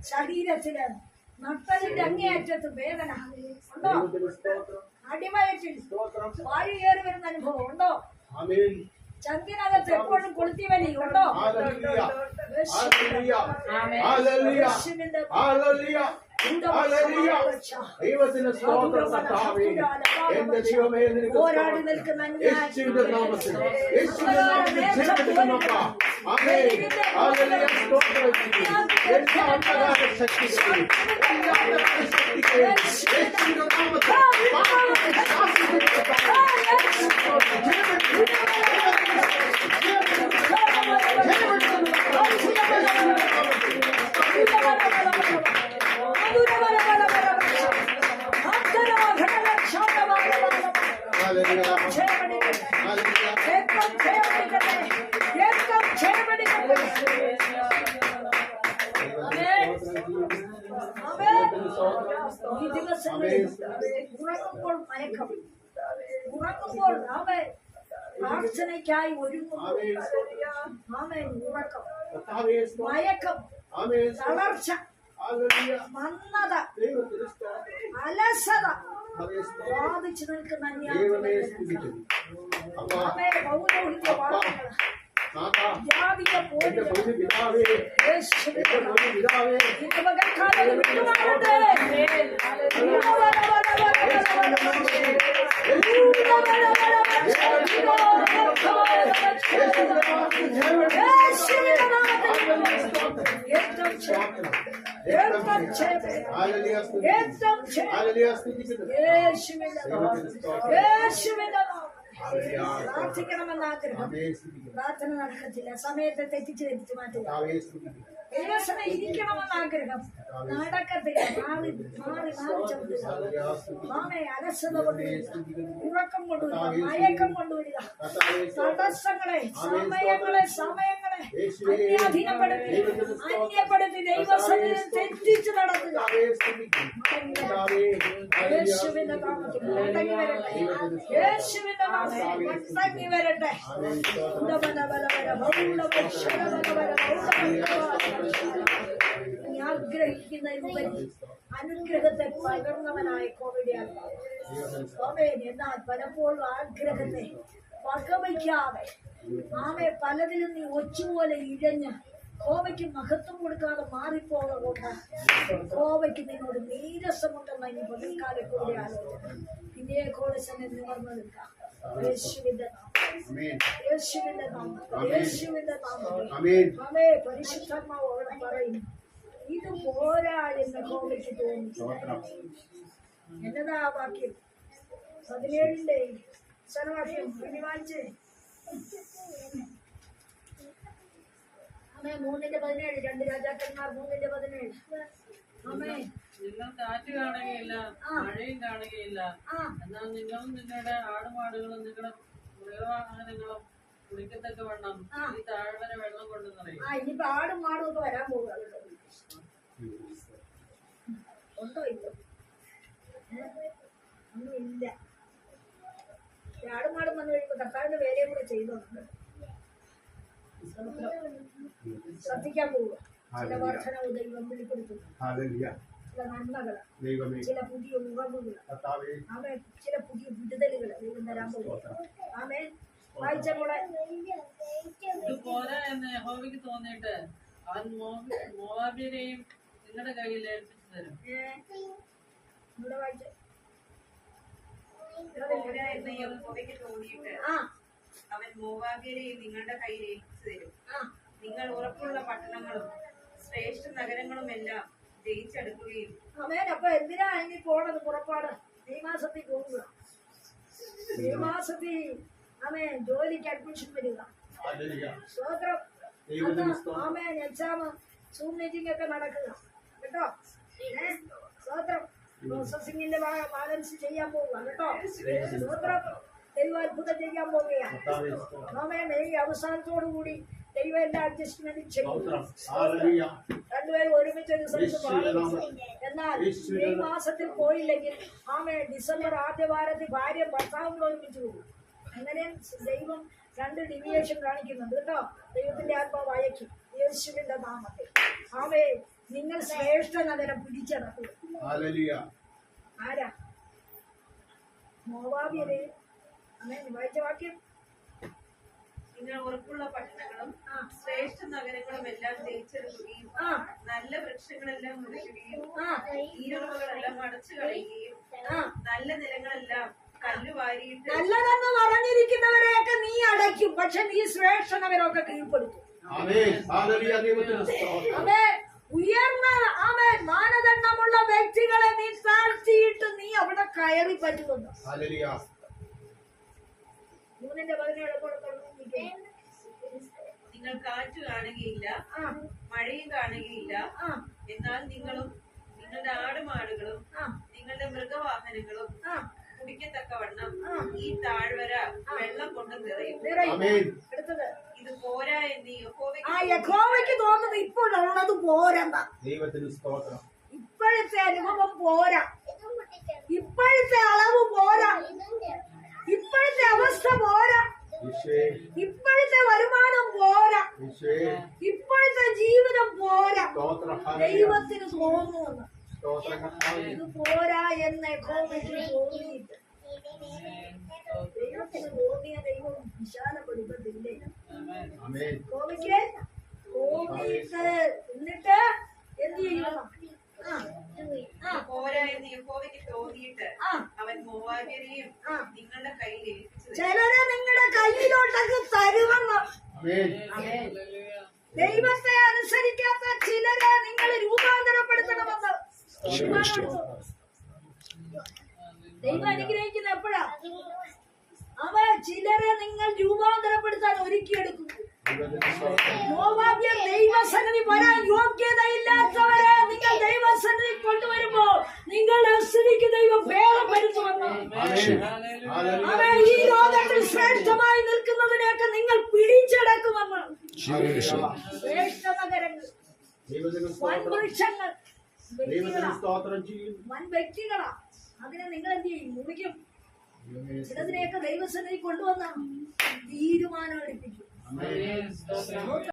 ശരീരത്തില് നട്ടലിന്റെ അങ്ങേയറ്റത്ത് വേദന ഉണ്ടോ? അടിവയറ്റിൽ വായു കയറി വരുന്ന അനുഭവം ഉണ്ടോ? ചങ്കിനകത്ത് എപ്പോഴും കൊളുത്തി വലി ഉണ്ടോ? ദൈവത്തിന് സ്തോത്രം കർത്താവേ. എന്റെ ദൈവമേ, നിനക്ക് യേശുവിന്റെ നാമത്തിൽ ജയമെടുക്കുന്നപ്പ. ആമേൻ. ഹല്ലേലൂയ. സ്തോത്രം എല്ലാ അന്ധകാര ശക്തികളെ യേശുവിന്റെ നാമത്തിൽ ഈ ദിവസങ്ങളിൽ ഉറങ്ങുമ്പോൾ മയക്കം, ഉറങ്ങുമ്പോൾ പ്രാർത്ഥനയ്ക്കായി ഒരുങ്ങുമ്പോൾ ഉറക്കം, മയക്കം, തളർച്ച, മന്ദത, അലസത ബാധിച്ചു നിൽക്കുന്ന പൗരോഹിത്യ വാദങ്ങൾ പ്രാർത്ഥിക്കണമെന്ന് ആഗ്രഹം. പ്രാർത്ഥന നടക്കത്തില്ല, സമയത്തെ തെറ്റിച്ച് തെറ്റിച്ച് മാറ്റില്ല. ദൈവസഭ ഇരിക്കണമെന്ന് ആഗ്രഹം, നടക്കത്തില്ല, മാറി മാറി മാറി ചവിട്ടുക. മാമേ അലസത കൊണ്ടുവരിക, ഉറക്കം കൊണ്ടുവരിക, മയക്കം കൊണ്ടുവരിക, തടസ്സങ്ങളെ സമയങ്ങളെ അന്യപ്പെടുത്തി ദൈവസഭയെ തെറ്റിച്ച് നടത്തുക. യേശുവിന്റെ നാമത്തിൽ മടങ്ങി വരട്ടെ, യേശുവിന്റെ നാമത്തിൽ മടങ്ങി വരട്ടെ. നീ ആഗ്രഹിക്കുന്നതിനുപരി അനുഗ്രഹത്തെ പകർന്നവനായ കോവിഡിയാണ്. എന്നാൽ പലപ്പോഴും ആഗ്രഹത്തെ വകവയ്ക്കാതെ ആമേ പലതിലും നീ ഒച്ചുപോലെ ഇഴഞ്ഞ് കോവയ്ക്ക് മഹത്വം കൊടുക്കാതെ മാറിപ്പോകൊണ്ട് കോവയ്ക്ക് നിന്നോട് നീരസമുണ്ടെന്ന് ഇനി പതിക്കാലെ കൂടെ ആലോചന ഇതേ കോളേജ് നിവർന്നു നിൽക്കാം. യേശുവിന്റെ നാമം, യേശുവിന്റെ നാമം, യേശുവിന്റെ നാമം. ആമേ പരിശുദ്ധാത്മാവ് അവിടെ പറയുന്നു ഇത് പോരാ എന്ന് കോവയ്ക്ക് തോന്നി. എന്നതാ വാക്യം 17 സനവാക്യം വായിച്ചേ. 3:17 2 രാജാക്കന്മാർ 3:17. ആമേ നിങ്ങൾ കാറ്റ് കാണുകയില്ല, മഴയും കാണുകയില്ല. എന്നാൽ നിങ്ങളും നിങ്ങളുടെ ആടുമാടുകളും നിങ്ങളുടെ മൃഗവാഹനങ്ങളും കുടിക്കത്തക്കവണ്ണം ഈ താഴ്വര വെള്ളം കൊണ്ട് നിറയും. ഇനിയിപ്പോ ആടും മാടും ഒക്കെ വരാൻ പോകുക ഉണ്ടോ? ഇല്ല, ഒന്നും ഇല്ല. ആടും മാടും വന്നു കഴിയുമ്പോ കർത്താവിന്റെ വേലയും കൂടെ ചെയ്തോണ്ട് ശ്രദ്ധിക്കാൻ പോവുക. ചില വർധനവ് ദൈവം വെളിപ്പെടുത്തുന്നു, ചില നന്മകള്, ചില പുതിയ മുഖങ്ങള്, ആമേ ചില പുതിയ വിടുതലുകള് ദൈവം തരാൻ പോകുക. ആമേ വായിച്ച കൂടെ ഇത് പോരാ എന്ന് യഹോവയ്ക്ക് തോന്നിയിട്ട് അവൻ മോവാബ്യരെയും നിങ്ങളുടെ കയ്യിൽ ഏൽപ്പിച്ചു തരും. ഇവിടെ വായിച്ച പോരാ എന്ന് യഹോവയ്ക്ക് തോന്നിയിട്ട് അവൻ മോവാബ്യരെയും നിങ്ങളുടെ കയ്യിൽ ഏൽപ്പിച്ചു തരും. നിങ്ങൾ ഉറപ്പുള്ള പട്ടണങ്ങളും ശ്രേഷ്ഠ നഗരങ്ങളും എല്ലാം ജയിച്ചെടുക്കുകയും. ആമേൻ. അപ്പൊ എന്തിനാ ഇനി പോണത്? പുറപ്പാട് ഈ മാസത്തിൽ പോവുക. ഈ മാസത്തിൽ ആമേൻ ജോലിക്ക് അഡ്മിഷൻ വരിക. സ്വതന്ത്രം ആമേൻ. എക്സാം സൂം മീറ്റിംഗ് ഒക്കെ നടക്കുക കേട്ടോ. സ്വതന്ത്രം പ്രോസസിംഗിന്റെ ബാലൻസ് ചെയ്യാൻ പോവുക കേട്ടോ. സ്വതന്ത്രം ദൈവം അത്ഭുതം ചെയ്യാൻ പോവുകയാണ്. ആമേൻ. ഈ അവസാനത്തോടു കൂടി ദൈവം എല്ലാ അഡ്ജസ്റ്റ്മെന്റും ചെയ്യും. രണ്ടുപേരും ഒരുമിച്ചൊരു സ്ഥലത്ത് പാടും. എന്നാൽ ഈ മാസത്തിൽ പോയില്ലെങ്കിൽ ആമേ ഡിസംബർ ആദ്യ വാരത്തിൽ ഭാര്യ ഭർത്താവും ഒരുമിച്ച് പോകും. അങ്ങനെ ദൈവം 2 ഡിവിയേഷൻ കാണിക്കുന്നുണ്ട് കേട്ടോ. ദൈവത്തിന്റെ ആത്മാവ് അയക്കും യേശുവിന്റെ നാമത്തിൽ. ആമേ നിങ്ങൾ ശ്രേഷ്ഠ നഗരം പിടിച്ചടക്കുക. ആരാ? മോവാബ്യരെ. ആമേ വായിച്ച വാക്യം. നിങ്ങൾ ഉറപ്പുള്ള പട്ടണങ്ങളും ശ്രേഷ്ഠ നഗരങ്ങളും എല്ലാം ജയിച്ചെടുക്കുകയും നല്ല വൃക്ഷങ്ങളെല്ലാം മുറിക്കുകയും ഈരുറവുകളെല്ലാം അടച്ചു കളയുകയും നല്ല നിലങ്ങളെല്ലാം കല്ലുവാരിയിട്ട്. നല്ലതെന്ന് പറഞ്ഞിരിക്കുന്നവരെയൊക്കെ നീ അടയ്ക്കും, പക്ഷെ നീ ശ്രേഷ്ഠ നഗരമൊക്കെ കീഴ്പ്പെടുത്തും. അതെ, ഉയർന്ന ആമേ മാനദണ്ഡമുള്ള വ്യക്തികളെ നീ താഴ്ത്തിയിട്ട് നീ അവിടെ കയറി പറ്റുന്നു. 3:17 നിങ്ങൾ കാറ്റ് കാണുകയില്ല, മഴയും കാണുകയില്ല. എന്നാൽ നിങ്ങളും നിങ്ങളുടെ ആടുമാടുകളും നിങ്ങളുടെ മൃഗവാഹനങ്ങളും കുടിക്കത്തക്കവണ്ണം ഈ താഴ്വര വെള്ളം കൊണ്ട് നിറയും. അടുത്തത് ഇത് പോരാ എന്ന് യഹോവയ്ക്ക് തോന്നുന്നത് ഇപ്പോഴുള്ളത് പോരണ്ട. ദൈവത്തിന് സ്തോത്രം. ഇപ്പോഴത്തെ അനുഭവം പോരാ, ഇപ്പോഴത്തെ അളവ് പോരാ, ഇപ്പോഴത്തെ അവസ്ഥ പോരാ, ഇപ്പോഴത്തെ വരുമാനം പോരാ, ഇപ്പോഴത്തെ ജീവിതം പോരാ. ദൈവത്തിന് തോന്നുന്നു ഇത് പോരാ എന്ന് യഹോവയ്ക്ക് തോന്നിയിട്ട് ദൈവത്തിന് തോന്നിയ ദൈവം വിശാലപ്പെടുത്തത്തില്ലേ? യഹോവയ്ക്ക് തോന്നിയിട്ട് എന്നിട്ട് എന്ത് ചെയ്യണം? പോരാ എന്ന് യഹോവയ്ക്ക് തോന്നിയിട്ട് അവൻ മോവാബ്യരെയും നിങ്ങളുടെ കയ്യിൽ ഏൽപ്പിച്ചു. ചിലരെ നിങ്ങളുടെ കയ്യിലോട്ടൊക്കെ തരുമെന്ന്. ദൈവത്തെ അനുസരിക്കാത്ത ചിലരെ നിങ്ങൾ രൂപാന്തരപ്പെടുത്തണമെന്ന്. ദൈവം അനുഗ്രഹിക്കുന്ന എപ്പോഴാ? അവ ചിലരെ നിങ്ങൾ രൂപാന്തരപ്പെടുത്താൻ ഒരുക്കിയെടുക്കും. മോവാബ്യർ ദൈവസന്നിധി വരാൻ യോഗ്യതയില്ലാത്തവരെ നിങ്ങൾ ദൈവസന്നിധി കൊണ്ടുവരുമ്പോൾ നിങ്ങളുടെ സ്ഥിതിക്ക് ദൈവം ഭേദപ്പെടുത്തുമെന്ന്. അവ ഈ ലോകത്തിൽ ശ്രേഷ്ഠമായി നിൽക്കുന്നതിനെയൊക്കെ നിങ്ങൾ പിടിച്ചടക്കുമെന്ന്. ശ്രേഷ്ഠ നഗരങ്ങൾ, വൻവൃക്ഷങ്ങൾ, വൻ വ്യക്തികളാ. അതിനെ നിങ്ങൾ എന്ത് ചെയ്യും? മുറിക്കും. ചിലതിനെയൊക്കെ ദൈവസന്നിധി കൊണ്ടുവന്ന തീരുമാനം എടുപ്പിക്കും.